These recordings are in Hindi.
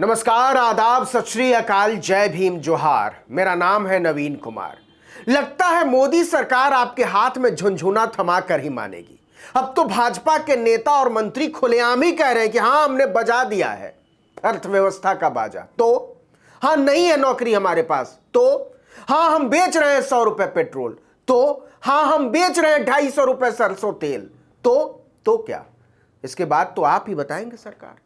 नमस्कार, आदाब, सत श्री अकाल, जय भीम, जोहार। मेरा नाम है नवीन कुमार। लगता है मोदी सरकार आपके हाथ में झुनझुना थमा कर ही मानेगी। अब तो भाजपा के नेता और मंत्री खुलेआम ही कह रहे हैं कि हाँ, हमने बजा दिया है अर्थव्यवस्था का बाजा। तो हाँ, नहीं है नौकरी हमारे पास। तो हाँ, हम बेच रहे हैं 100 रुपए पेट्रोल। तो हाँ, हम बेच रहे हैं 250 रुपए सरसों तेल। तो क्या इसके बाद तो आप ही बताएंगे सरकार।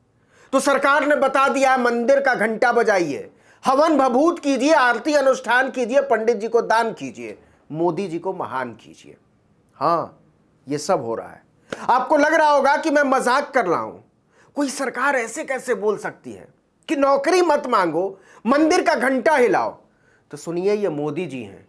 तो सरकार ने बता दिया है, मंदिर का घंटा बजाइए, हवन भभूत कीजिए, आरती अनुष्ठान कीजिए, पंडित जी को दान कीजिए, मोदी जी को महान कीजिए। हाँ, ये सब हो रहा है। आपको लग रहा होगा कि मैं मजाक कर रहा हूं। कोई सरकार ऐसे कैसे बोल सकती है कि नौकरी मत मांगो, मंदिर का घंटा हिलाओ। तो सुनिए, ये मोदी जी हैं,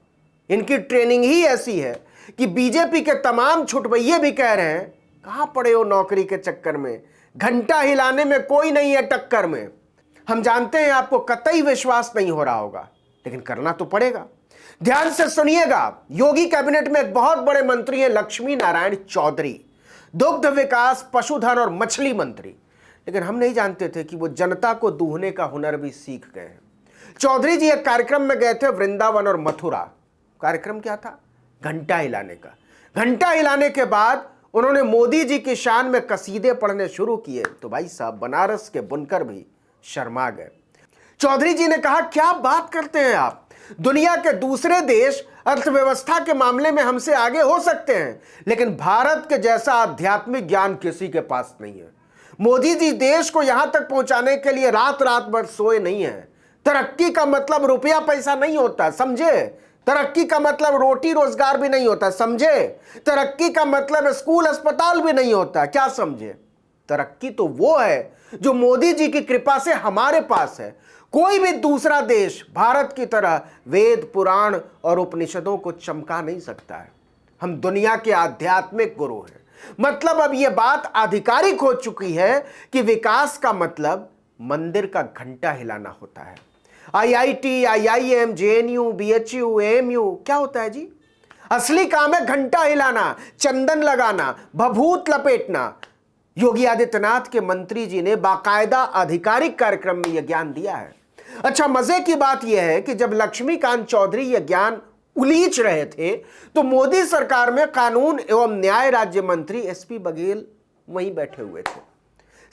इनकी ट्रेनिंग ही ऐसी है कि बीजेपी के तमाम छुटभइये भी कह रहे हैं, कहां पड़े हो नौकरी के चक्कर में, घंटा हिलाने में कोई नहीं है टक्कर में। हम जानते हैं आपको कतई विश्वास नहीं हो रहा होगा, लेकिन करना तो पड़ेगा। ध्यान से सुनिएगा, योगी कैबिनेट में एक बहुत बड़े मंत्री हैं, लक्ष्मी नारायण चौधरी, दुग्ध विकास, पशुधन और मछली मंत्री। लेकिन हम नहीं जानते थे कि वो जनता को दूहने का हुनर भी सीख गए हैं। चौधरी जी एक कार्यक्रम में गए थे, वृंदावन और मथुरा। कार्यक्रम क्या था? घंटा हिलाने का। घंटा हिलाने के बाद उन्होंने मोदी जी की शान में कसीदे पढ़ने शुरू किए तो भाई साहब, बनारस के बुनकर भी शर्मा गए। चौधरी जी ने कहा, क्या बात करते हैं आप, दुनिया के दूसरे देश अर्थव्यवस्था के मामले में हमसे आगे हो सकते हैं, लेकिन भारत के जैसा आध्यात्मिक ज्ञान किसी के पास नहीं है। मोदी जी देश को यहां तक पहुंचाने के लिए रात रात भर सोए नहीं है। तरक्की का मतलब रुपया पैसा नहीं होता, समझे। तरक्की का मतलब रोटी रोजगार भी नहीं होता, समझे। तरक्की का मतलब स्कूल अस्पताल भी नहीं होता, क्या समझे। तरक्की तो वो है जो मोदी जी की कृपा से हमारे पास है। कोई भी दूसरा देश भारत की तरह वेद, पुराण और उपनिषदों को चमका नहीं सकता है। हम दुनिया के आध्यात्मिक गुरु हैं। मतलब अब यह बात आधिकारिक हो चुकी है कि विकास का मतलब मंदिर का घंटा हिलाना होता है। IIT, IIM, JNU, BHU, AMU क्या होता है जी? असली काम है घंटा हिलाना, चंदन लगाना, भभूत लपेटना। योगी आदित्यनाथ के मंत्री जी ने बाकायदा आधिकारिक कार्यक्रम में यह ज्ञान दिया है। अच्छा, मजे की बात यह है कि जब लक्ष्मीकांत चौधरी यह ज्ञान उलीच रहे थे तो मोदी सरकार में कानून एवं न्याय राज्य मंत्री SP बघेल वहीं बैठे हुए थे।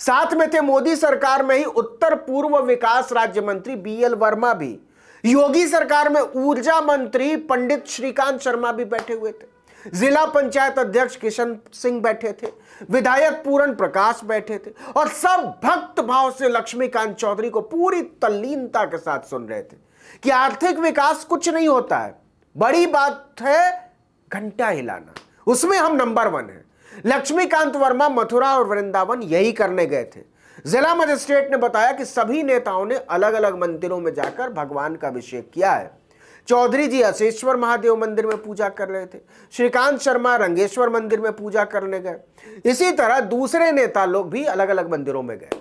साथ में थे मोदी सरकार में ही उत्तर पूर्व विकास राज्य मंत्री BL वर्मा भी। योगी सरकार में ऊर्जा मंत्री पंडित श्रीकांत शर्मा भी बैठे हुए थे। जिला पंचायत अध्यक्ष किशन सिंह बैठे थे। विधायक पूरन प्रकाश बैठे थे। और सब भक्त भाव से लक्ष्मीकांत चौधरी को पूरी तल्लीनता के साथ सुन रहे थे कि आर्थिक विकास कुछ नहीं होता है, बड़ी बात है घंटा हिलाना, उसमें हम नंबर 1 हैं। लक्ष्मीकांत वर्मा मथुरा और वृंदावन यही करने गए थे। जिला मजिस्ट्रेट ने बताया कि सभी नेताओं ने अलग अलग मंदिरों में जाकर भगवान का अभिषेक किया है। चौधरी जी अशेश्वर महादेव मंदिर में पूजा कर रहे थे, श्रीकांत शर्मा रंगेश्वर मंदिर में पूजा करने गए। इसी तरह दूसरे नेता लोग भी अलग अलग मंदिरों में गए।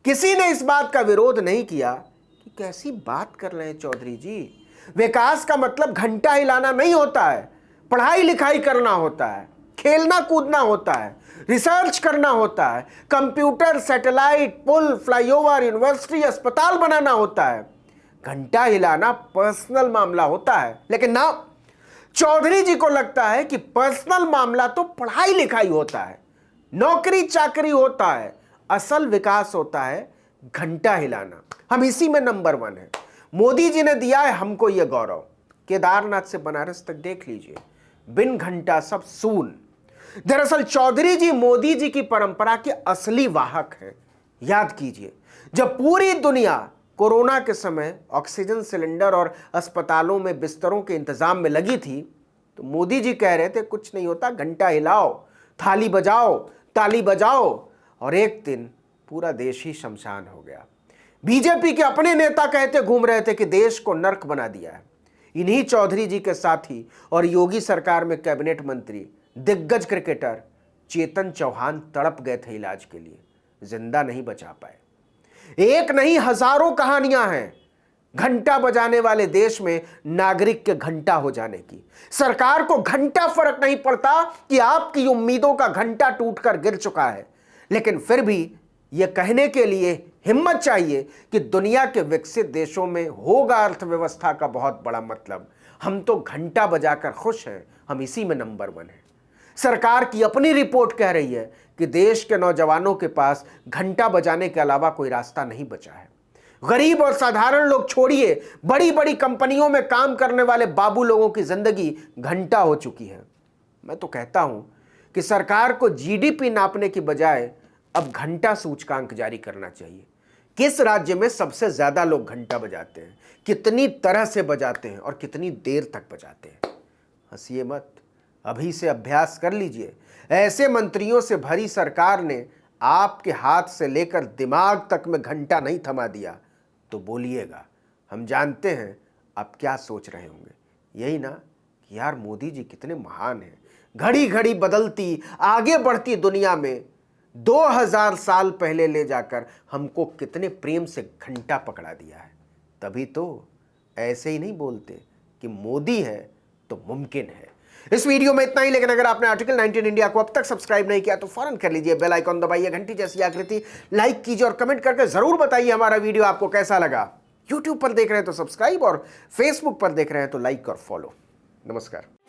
किसी ने इस बात का विरोध नहीं किया कि कैसी बात कर रहे हैं चौधरी जी, विकास का मतलब घंटा हिलाना नहीं होता है, पढ़ाई लिखाई करना होता है, खेलना कूदना होता है, रिसर्च करना होता है, कंप्यूटर, सैटेलाइट, पुल, फ्लाईओवर, यूनिवर्सिटी, अस्पताल बनाना होता है। घंटा हिलाना पर्सनल मामला होता है। लेकिन ना, चौधरी जी को लगता है कि पर्सनल मामला तो पढ़ाई लिखाई होता है, नौकरी चाकरी होता है, असल विकास होता है घंटा हिलाना। हम इसी में नंबर 1 है। मोदी जी ने दिया है हमको यह गौरव। केदारनाथ से बनारस तक देख लीजिए, बिन घंटा सब सून। दरअसल चौधरी जी मोदी जी की परंपरा के असली वाहक हैं। याद कीजिए, जब पूरी दुनिया कोरोना के समय ऑक्सीजन सिलेंडर और अस्पतालों में बिस्तरों के इंतजाम में लगी थी तो मोदी जी कह रहे थे, कुछ नहीं होता, घंटा हिलाओ, थाली बजाओ, ताली बजाओ। और एक दिन पूरा देश ही शमशान हो गया। बीजेपी के अपने नेता कहते घूम रहे थे कि देश को नर्क बना दिया है। इन्हीं चौधरी जी के साथी और योगी सरकार में कैबिनेट मंत्री दिग्गज क्रिकेटर चेतन चौहान तड़प गए थे इलाज के लिए, जिंदा नहीं बचा पाए। एक नहीं, हजारों कहानियां हैं घंटा बजाने वाले देश में नागरिक के घंटा हो जाने की। सरकार को घंटा फर्क नहीं पड़ता कि आपकी उम्मीदों का घंटा टूटकर गिर चुका है, लेकिन फिर भी यह कहने के लिए हिम्मत चाहिए कि दुनिया के विकसित देशों में होगा अर्थव्यवस्था का बहुत बड़ा मतलब। हम तो घंटा बजाकर खुश हैं, हम इसी में नंबर 1 हैं। सरकार की अपनी रिपोर्ट कह रही है कि देश के नौजवानों के पास घंटा बजाने के अलावा कोई रास्ता नहीं बचा है। गरीब और साधारण लोग छोड़िए, बड़ी बड़ी कंपनियों में काम करने वाले बाबू लोगों की जिंदगी घंटा हो चुकी है। मैं तो कहता हूं कि सरकार को जीडीपी नापने की बजाय अब घंटा सूचकांक जारी करना चाहिए। किस राज्य में सबसे ज्यादा लोग घंटा बजाते हैं, कितनी तरह से बजाते हैं और कितनी देर तक बजाते हैं। हंसिए मत, अभी से अभ्यास कर लीजिए। ऐसे मंत्रियों से भरी सरकार ने आपके हाथ से लेकर दिमाग तक में घंटा नहीं थमा दिया तो बोलिएगा, हम जानते हैं आप क्या सोच रहे होंगे। यही ना कि यार मोदी जी कितने महान हैं। घड़ी घड़ी बदलती आगे बढ़ती दुनिया में 2000 साल पहले ले जाकर हमको कितने प्रेम से घंटा पकड़ा दिया है। तभी तो ऐसे ही नहीं बोलते कि मोदी है तो मुमकिन है। इस वीडियो में इतना ही, लेकिन अगर आपने आर्टिकल 19 इंडिया को अब तक सब्सक्राइब नहीं किया तो फौरन कर लीजिए, बेल आइकॉन दबाइए, घंटी जैसी आकृति लाइक कीजिए और कमेंट करके जरूर बताइए हमारा वीडियो आपको कैसा लगा। यूट्यूब पर देख रहे हैं तो सब्सक्राइब और फेसबुक पर देख रहे हैं तो लाइक और फॉलो। नमस्कार।